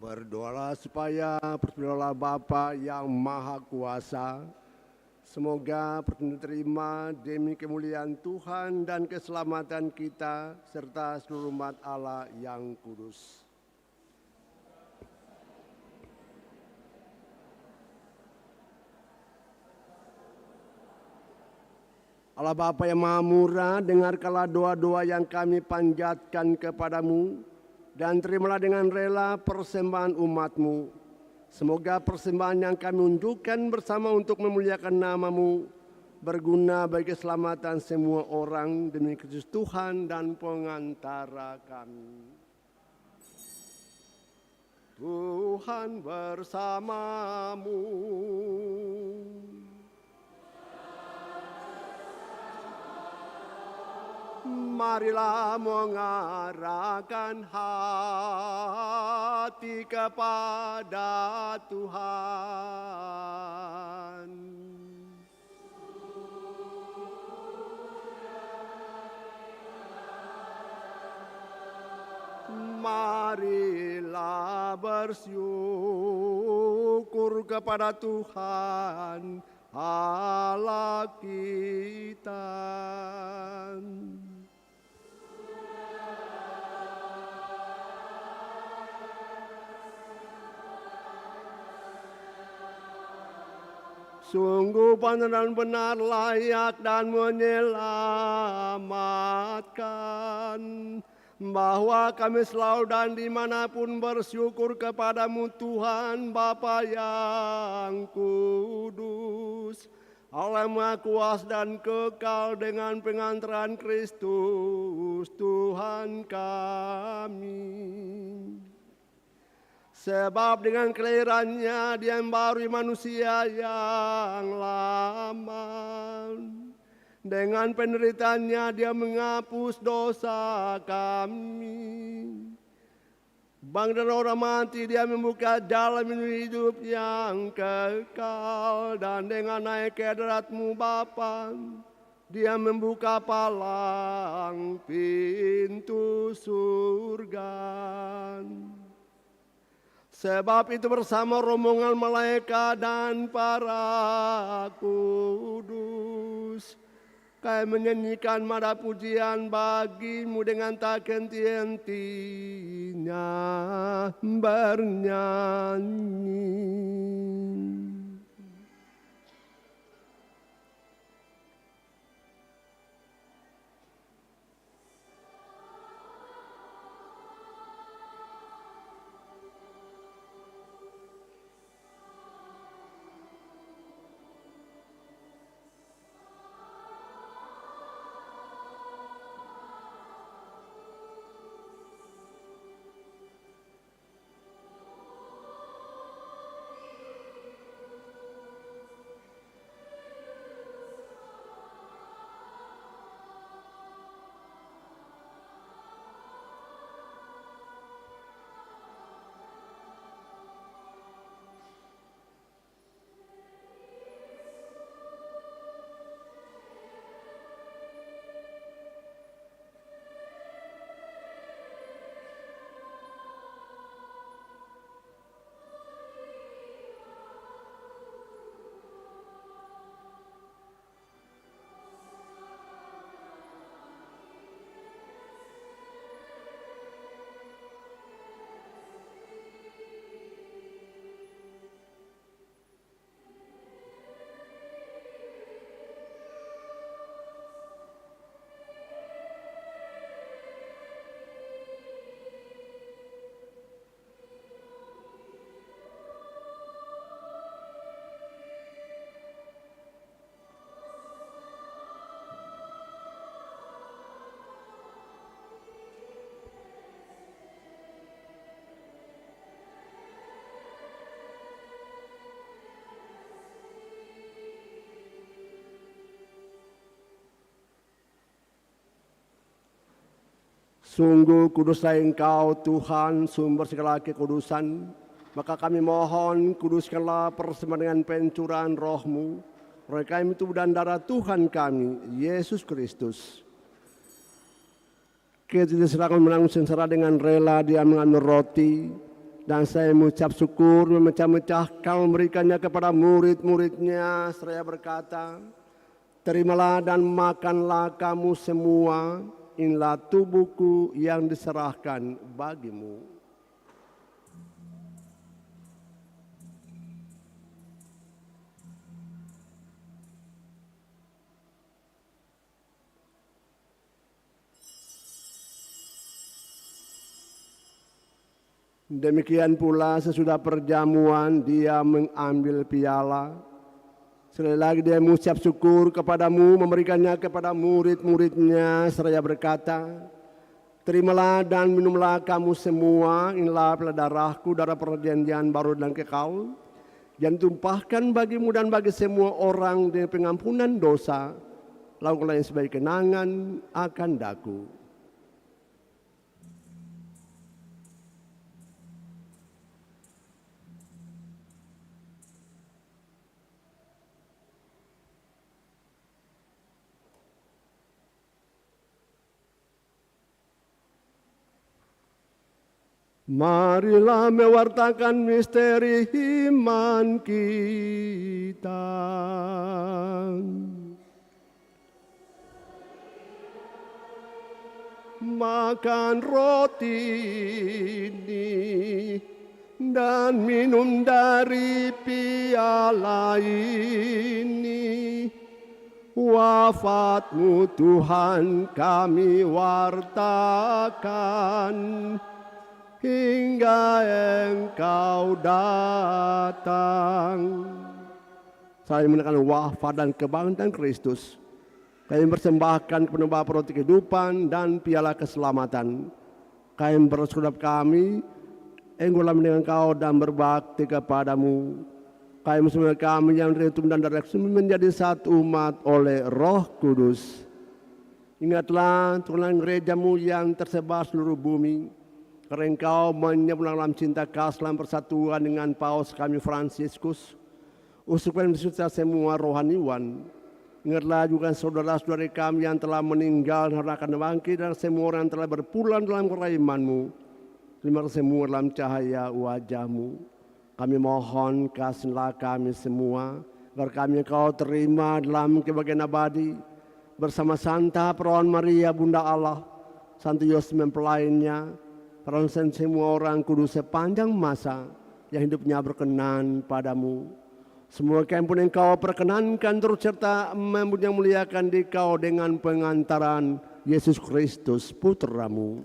Berdoalah supaya pertolongan Bapa yang Maha Kuasa, semoga diterima demi kemuliaan Tuhan dan keselamatan kita, serta seluruh umat Allah yang kudus. Allah Bapa yang Maha Murah, dengarkanlah doa-doa yang kami panjatkan kepadamu, dan terimalah dengan rela persembahan umat-Mu. Semoga persembahan yang kami unjukkan bersama untuk memuliakan nama-Mu berguna bagi keselamatan semua orang demi Kristus Tuhan dan pengantara kami. Tuhan bersamamu. Marilah mengarahkan hati kepada Tuhan. Marilah bersyukur kepada Tuhan Allah kita. Sungguh pandai dan benar, layak dan menyelamatkan, bahwa kami selalu dan dimanapun bersyukur kepadamu Tuhan Bapa yang kudus, Allah Maha Kuasa dan kekal, dengan pengantaran Kristus Tuhan kami. Sebab dengan kelahirannya Dia membarui manusia yang lama. Dengan penderitaannya Dia menghapus dosa kami. Bang dan orang mati Dia membuka jalan menuju hidup yang kekal. Dan dengan naik ke hadirat-Mu Bapa, Dia membuka palang pintu surga. Sebab itu bersama rombongan malaikat dan para kudus, kami menyanyikan mada pujian bagi-Mu dengan tak henti-hentinya bernyanyi. Sungguh kuduslah Engkau Tuhan, sumber segala kekudusan. Maka kami mohon, kuduskanlah persembahan dengan pencurahan roh-Mu, roh kami tubuh dan darah Tuhan kami, Yesus Kristus. Kita diserahkan menanggung sengsara dengan rela Dia mengambil roti, Dan saya mengucap syukur memecah-mecahkan memberikannya kepada murid-muridnya. Seraya berkata, terimalah dan makanlah kamu semua, inilah tubuhku yang diserahkan bagimu. Demikian pula sesudah perjamuan dia mengambil piala. Sekali lagi dia mengucap syukur kepadamu, memberikannya kepada murid-muridnya seraya berkata, terimalah dan minumlah kamu semua, inilah darahku, darah perjanjian baru dan kekal, yang ditumpahkan bagimu dan bagi semua orang dengan pengampunan dosa. Lakukanlah yang sebagai kenangan akan daku. Marilah mewartakan misteri iman kita. Makan roti ini dan minum dari piala ini. Wafatmu Tuhan kami wartakan hingga Engkau datang. Saya menekan wafat dan kebangkitan Kristus. Kami persembahkan kepada Bapa roti kehidupan dan piala keselamatan. Kami bersekutu kami, Engkau dengan Engkau dan berbakti kepadamu. Kami semua kami yang dari tubuh dan darah menjadi satu umat oleh Roh Kudus. Ingatlah Tuhan gerejamu yang tersebar seluruh bumi. Karena Engkau menyempurnakan dalam cinta kasih dalam persatuan dengan Paus kami Fransiskus. Usupkan beserta semua rohaniwan. Ingatlah juga saudara-saudari kami yang telah meninggal dan akan bangkit, dan semua orang yang telah berpulang dalam keraiman-Mu. Terima kasih semua dalam cahaya wajah-Mu. Kami mohon kasihlah kami semua, agar kami Engkau terima dalam kebahagiaan abadi. Bersama Santa Perawan Maria Bunda Allah, Santo Yosef mempelainya, para semua orang kudus sepanjang masa yang hidupnya berkenan padamu. Semua kami pun Engkau perkenankan terus serta yang muliakan Dikau dengan pengantaran Yesus Kristus Putramu.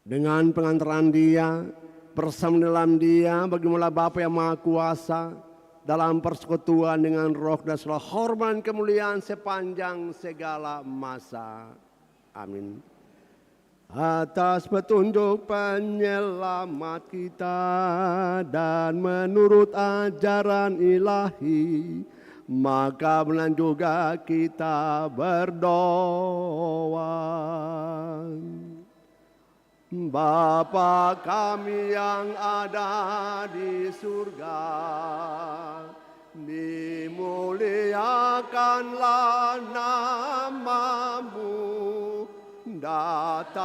Dengan pengantaran Dia, bersama dalam Dia, bagaimana Bapa yang Maha Kuasa, dalam persekutuan dengan Roh dan segala hormat dan kemuliaan sepanjang segala masa. Amin. Atas petunjuk penyelamat kita dan menurut ajaran ilahi, maka benar juga kita berdoa. Bapa kami yang ada di surga, dimuliakanlah nama-Mu. Datanglah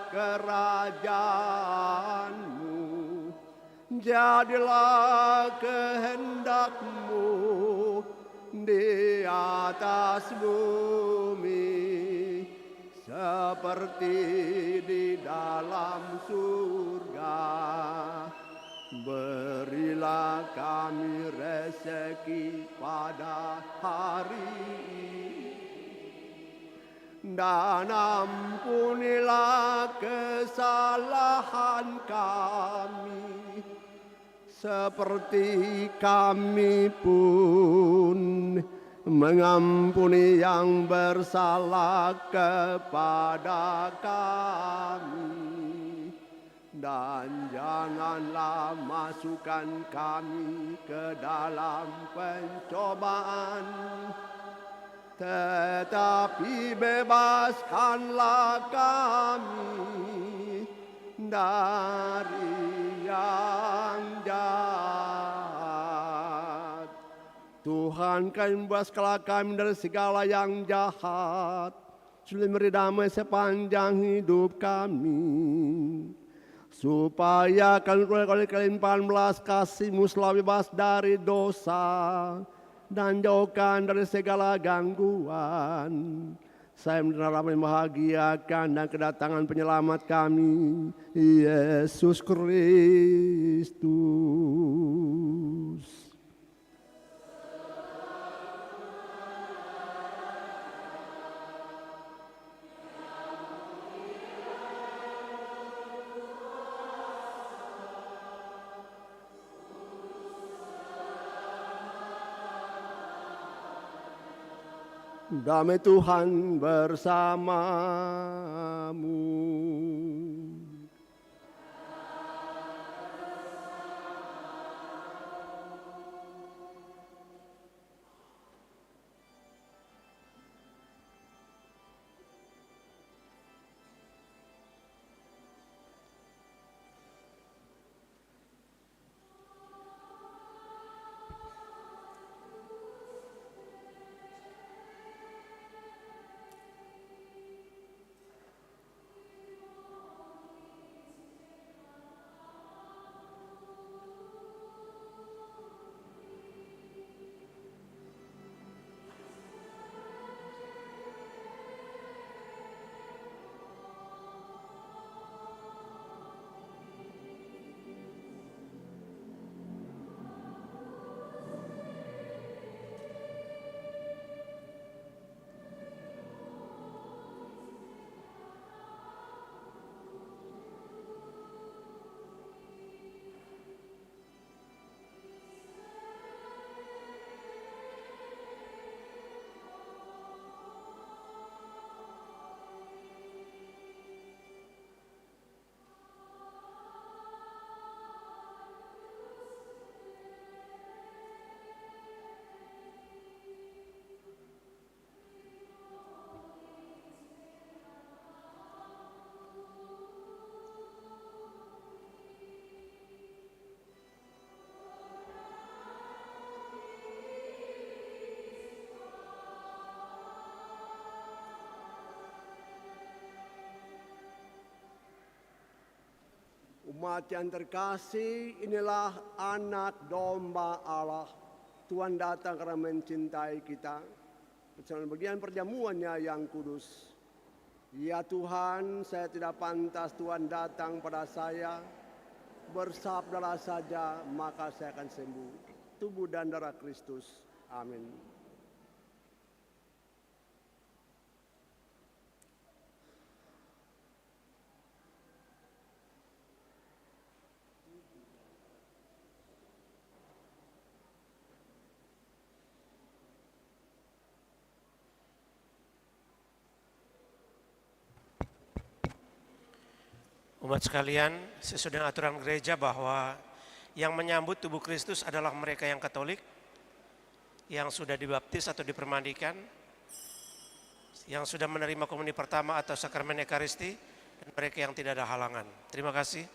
kerajaan-Mu, jadilah kehendak-Mu di atas bumi, seperti di dalam surga. Berilah kami rezeki pada hari ini, dan ampunilah kesalahan kami, seperti kami pun mengampuni yang bersalah kepada kami. Dan janganlah masukkan kami ke dalam pencobaan, tetapi bebaskanlah kami dari yang jahat. Tuhan, kami bebaskanlah kami dari segala yang jahat, sulit memberi damai sepanjang hidup kami. Supaya kami oleh kelimpahan belas kasih-Mu selalu bebas dari dosa dan jauhkan dari segala gangguan. Saya menerima membahagiakan dan kedatangan penyelamat kami, Yesus Kristus. Damai Tuhan bersamamu. Umat yang terkasih, inilah anak domba Allah. Tuhan datang karena mencintai kita. Bersama bagian perjamuannya yang kudus. Ya Tuhan, saya tidak pantas Tuhan datang pada saya. Bersabdalah saja, maka saya akan sembuh. Tubuh dan darah Kristus. Amin. Umat sekalian, sesuai dengan aturan gereja bahwa yang menyambut tubuh Kristus adalah mereka yang Katolik, yang sudah dibaptis atau dipermandikan, yang sudah menerima komuni pertama atau sakramen Ekaristi, dan mereka yang tidak ada halangan. Terima kasih.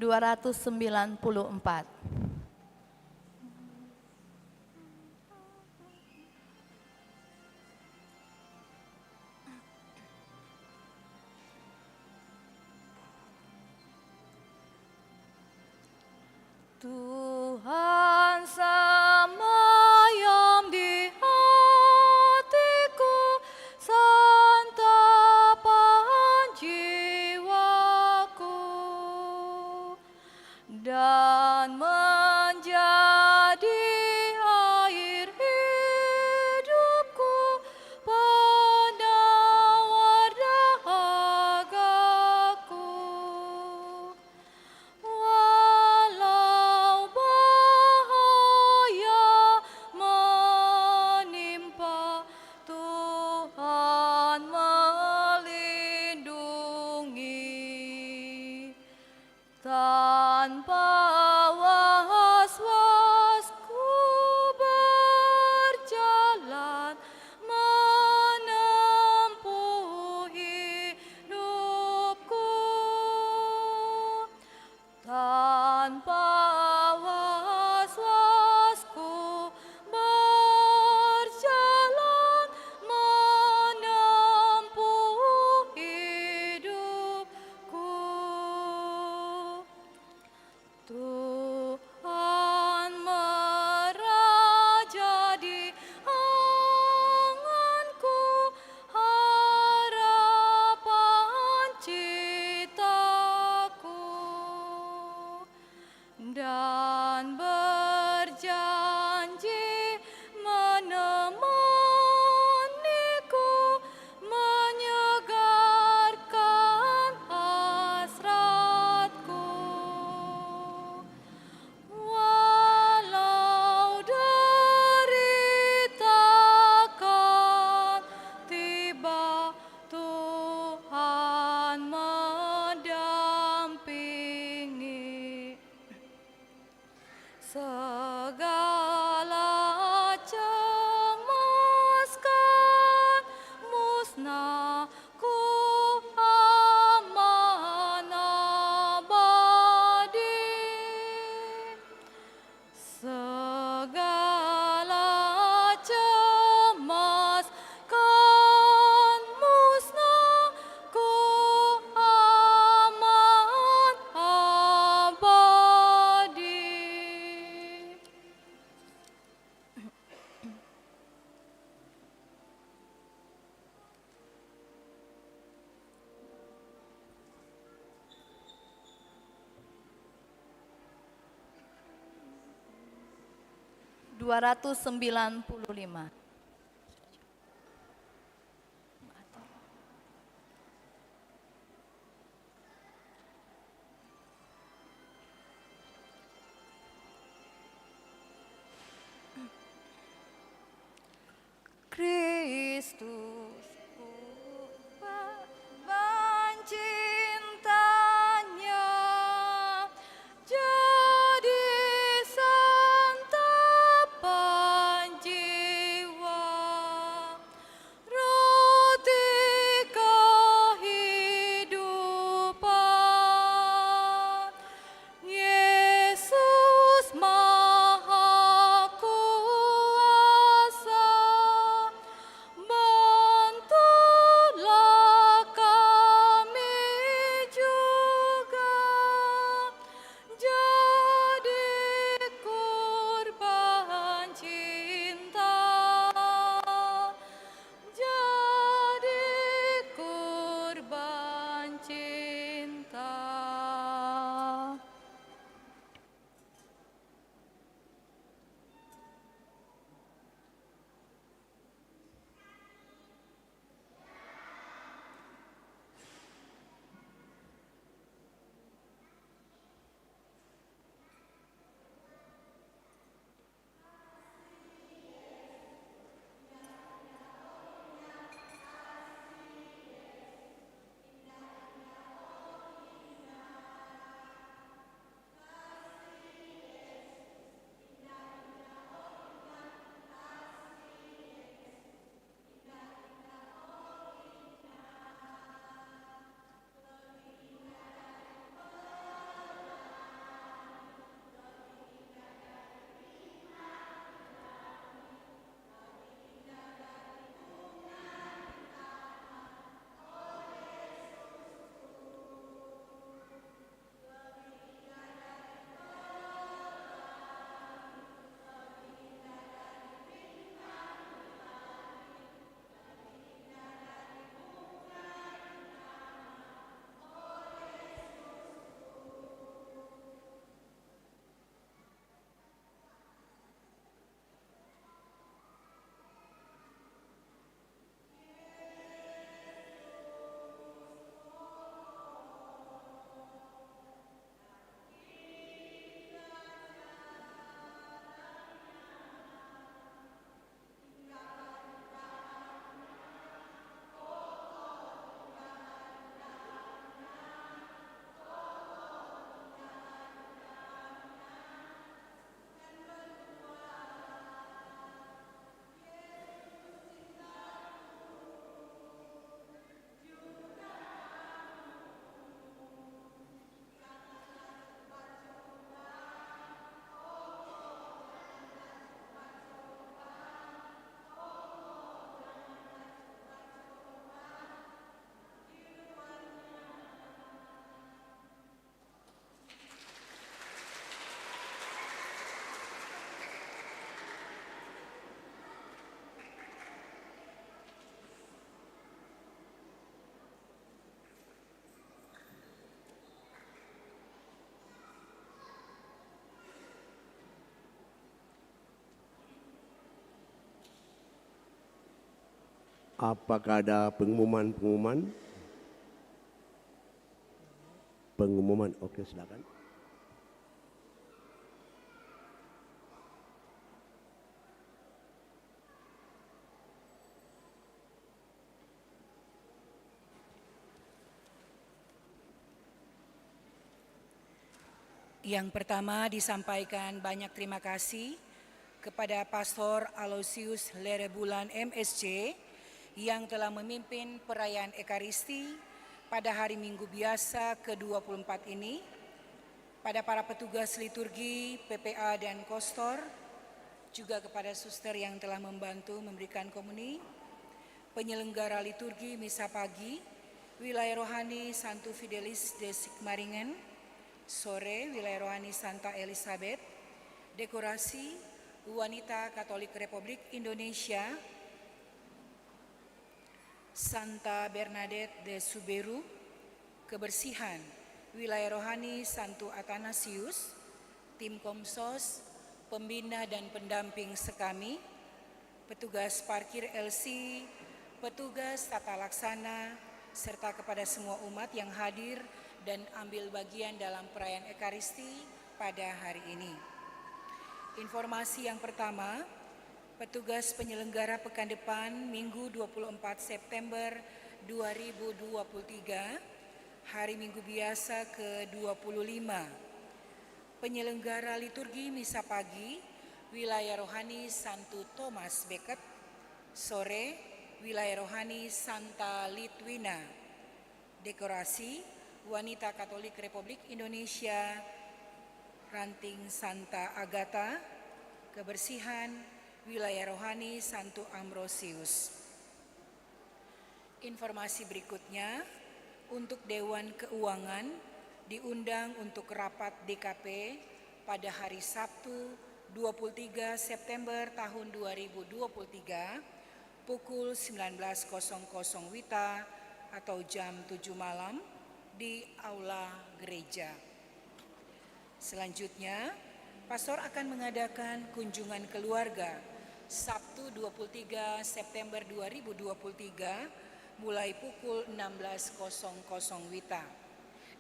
294. Tuhan semayam di hatiku, santapan jiwaku, dan menjadi air hidupku, penawar dahagaku. Walau bahaya menimpa, Tuhan melindungi. Tanpa was-was ku berjalan menempuh hidupku. Tanpa was-was ku berjalan menempuh hidupku. Tuhan meraja di anganku, harapan citaku, dan berjanji menemaniku, menyegarkan hasratku. Walau derita kan tiba, Tuhan mendampingi. Segala cemas kan musnah, ku aman abadi. Segala cemas kan musnah, ku aman abadi. Dua ratus 295. Kristus beban cintanya jadi santapan jiwaku. Apakah ada pengumuman? Pengumuman, oke silakan. Yang pertama disampaikan banyak terima kasih kepada Pastor Aloysius Lerebulan MSC yang telah memimpin perayaan Ekaristi pada hari Minggu biasa ke-24 ini, pada para petugas liturgi, PPA dan Kostor, juga kepada suster yang telah membantu memberikan komuni, penyelenggara liturgi misa pagi, wilayah rohani Santo Fidelis de Sigmaringen, sore wilayah rohani Santa Elizabeth, dekorasi Wanita Katolik Republik Indonesia, Santa Bernadette de Suberu, kebersihan wilayah rohani Santo Athanasius, tim Komsos, pembina dan pendamping sekami, petugas parkir LC, petugas tata laksana, serta kepada semua umat yang hadir dan ambil bagian dalam perayaan Ekaristi pada hari ini. Informasi yang pertama, petugas penyelenggara pekan depan Minggu 24 September 2023, hari Minggu biasa ke-25. Penyelenggara liturgi misa pagi, wilayah rohani Santo Thomas Becket, sore wilayah rohani Santa Litwina, dekorasi Wanita Katolik Republik Indonesia, ranting Santa Agatha, kebersihan wilayah rohani Santo Ambrosius. Informasi berikutnya, untuk Dewan Keuangan diundang untuk rapat DKP pada hari Sabtu 23 September tahun 2023 pukul 19.00 WITA atau jam 7 malam di Aula Gereja. Selanjutnya, Pastor akan mengadakan kunjungan keluarga Sabtu 23 September 2023 mulai pukul 16.00 WITA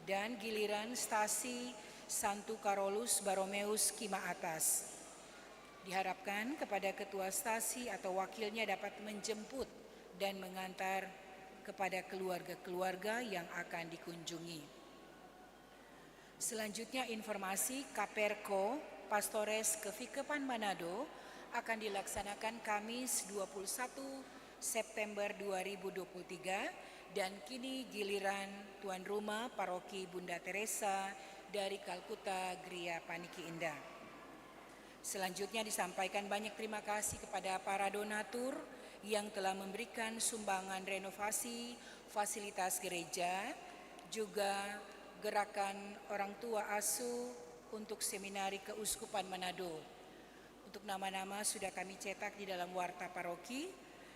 dan giliran stasi Santo Carolus Baromeus Kima Atas. Diharapkan kepada ketua stasi atau wakilnya dapat menjemput dan mengantar kepada keluarga-keluarga yang akan dikunjungi. Selanjutnya informasi Kaperko Pastores Kevikepan Manado akan dilaksanakan Kamis 21 September 2023 dan kini giliran tuan rumah Paroki Bunda Teresa dari Kalkuta Gria Paniki Indah. Selanjutnya disampaikan banyak terima kasih kepada para donatur yang telah memberikan sumbangan renovasi fasilitas gereja, juga gerakan orang tua asuh untuk seminari Keuskupan Manado. Untuk nama-nama sudah kami cetak di dalam warta paroki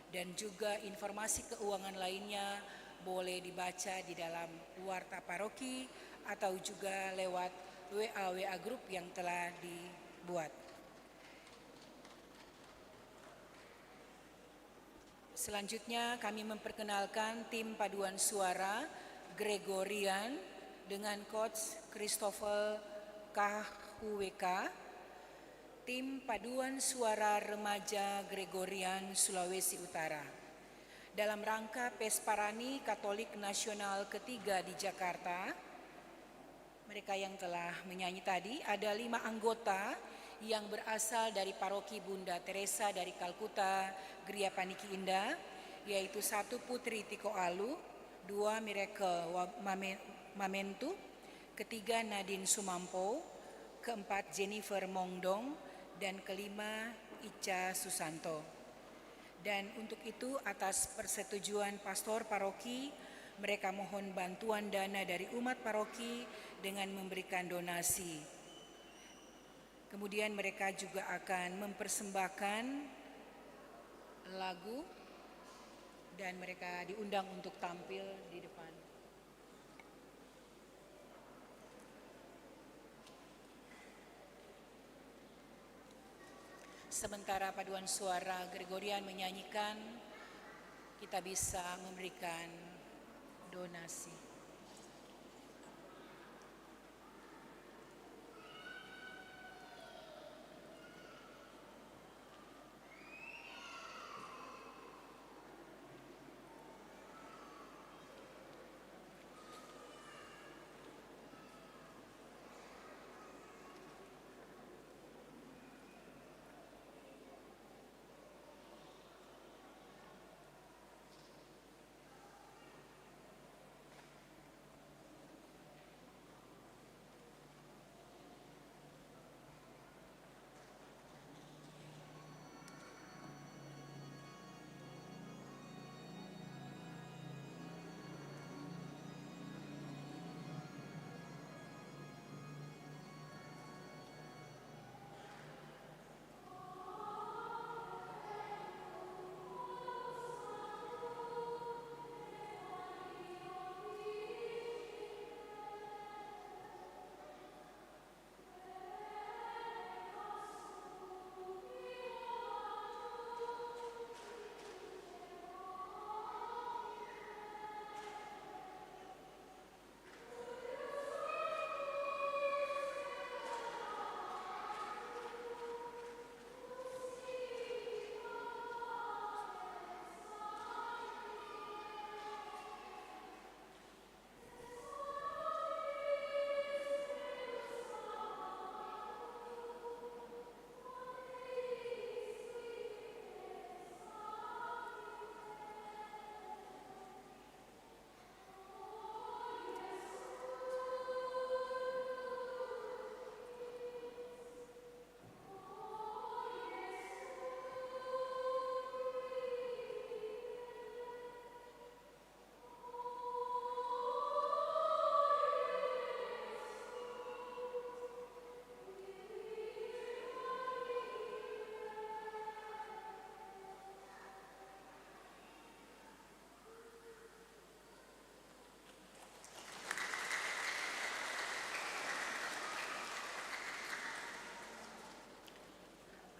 dan juga informasi keuangan lainnya boleh dibaca di dalam warta paroki atau juga lewat WA Group yang telah dibuat. Selanjutnya kami memperkenalkan tim paduan suara Gregorian dengan Coach Christopher KHWK, tim paduan suara remaja Gregorian Sulawesi Utara. Dalam rangka Pesparani Katolik Nasional ketiga di Jakarta, mereka yang telah menyanyi tadi ada 5 anggota yang berasal dari Paroki Bunda Teresa dari Kalkuta Gria Paniki Indah, yaitu 1 Putri Tiko Alu, 2 Miracle Mamentu, 3 Nadine Sumampo, 4 Jennifer Mongdong, dan 5 Ica Susanto. Dan untuk itu atas persetujuan pastor paroki, mereka mohon bantuan dana dari umat paroki dengan memberikan donasi. Kemudian mereka juga akan mempersembahkan lagu dan mereka diundang untuk tampil di depan. Sementara paduan suara Gregorian menyanyikan kita bisa memberikan donasi.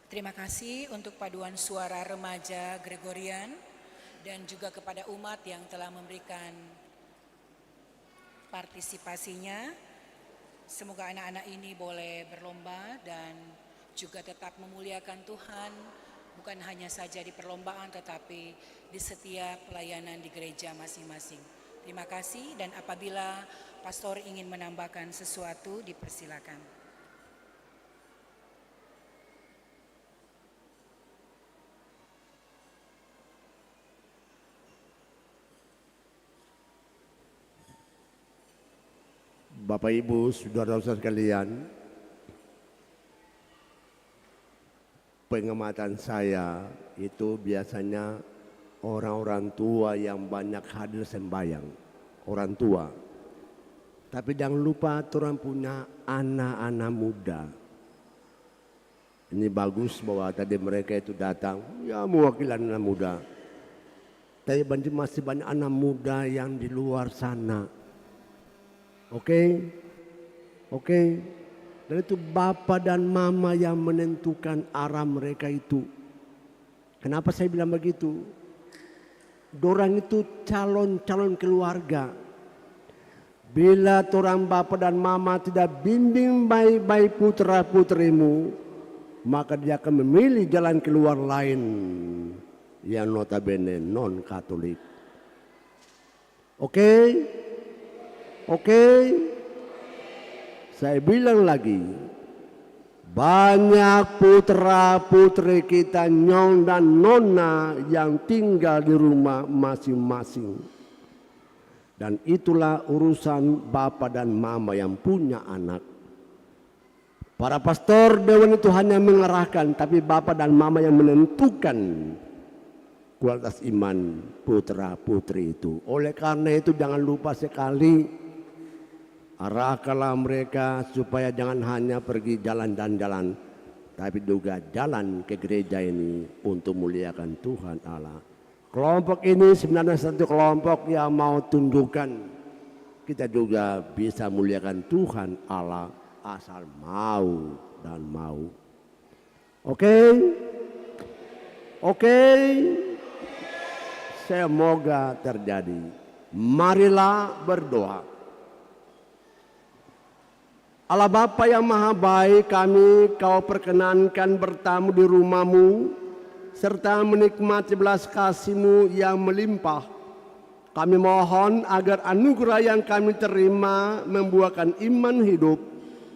Terima kasih untuk paduan suara remaja Gregorian dan juga kepada umat yang telah memberikan partisipasinya. Semoga anak-anak ini boleh berlomba dan juga tetap memuliakan Tuhan, bukan hanya saja di perlombaan tetapi di setiap pelayanan di gereja masing-masing. Terima kasih, dan apabila pastor ingin menambahkan sesuatu dipersilakan. Bapak Ibu, saudara-saudara sekalian, pengamatan saya itu biasanya orang-orang tua yang banyak hadir sembahyang, orang tua. Tapi jangan lupa orang punya anak-anak muda. Ini bagus bahwa tadi mereka itu datang, ya mewakili anak muda. Tapi masih banyak anak muda yang di luar sana. Oke. Dan itu bapak dan mama yang menentukan arah mereka itu. Kenapa saya bilang begitu? Dorang itu calon keluarga. Bila orang bapak dan mama tidak bimbing baik-baik putra putrimu, maka dia akan memilih jalan keluar lain yang notabene non Katolik. Oke? Saya bilang lagi, banyak putra putri kita nyong dan nona yang tinggal di rumah masing-masing. Dan itulah urusan bapak dan mama yang punya anak. Para pastor dewan itu hanya mengarahkan, tapi bapak dan mama yang menentukan kualitas iman putra putri itu. Oleh karena itu jangan lupa sekali, arahkanlah mereka supaya jangan hanya pergi jalan dan jalan, tapi juga jalan ke gereja ini untuk muliakan Tuhan Allah. Kelompok ini sebenarnya satu kelompok yang mau tunjukkan kita juga bisa muliakan Tuhan Allah asal mau dan mau. Oke? semoga terjadi. Marilah berdoa. Allah Bapa yang Maha Baik, kami Kau perkenankan bertamu di rumah-Mu serta menikmati belas kasih-Mu yang melimpah. Kami mohon agar anugerah yang kami terima membuahkan iman hidup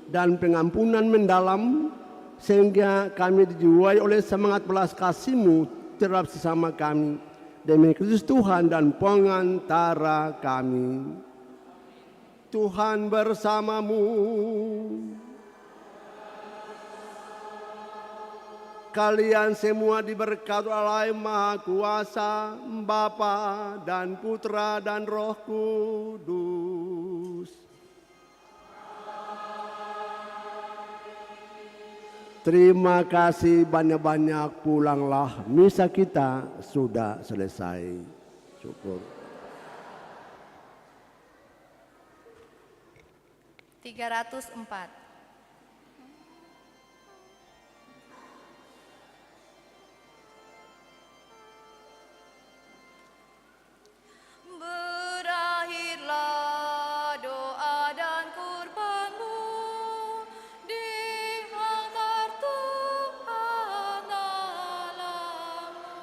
dan pengampunan mendalam, sehingga kami dijiwai oleh semangat belas kasih-Mu terhadap sesama kami, demi Kristus Tuhan dan pengantara kami. Tuhan bersamamu. Kalian semua diberkati Allah yang Maha Kuasa, Bapa dan Putra dan Roh Kudus. Terima kasih banyak-banyak, pulanglah, misa kita sudah selesai. Syukur. 304. Berakhirlah doa dan kurbanmu di altar Tuhan Allahmu.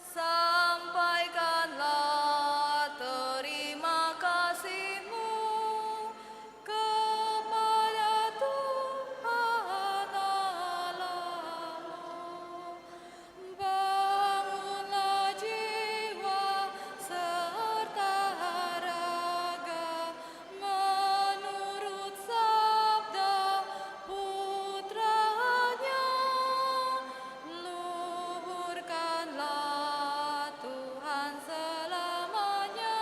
Sampaikanlah terima kasihmu kepada Tuhan Allahmu. Bangunlah jiwa serta raga menurut sabda putranya. Luhurkanlah Tuhan selamanya.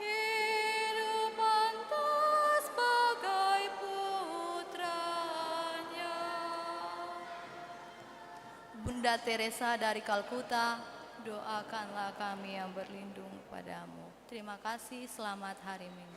Hidup pantas sebagai putranya. Bunda Teresa dari Kalkuta, doakanlah kami yang berlindung padamu. Terima kasih, selamat hari Minggu.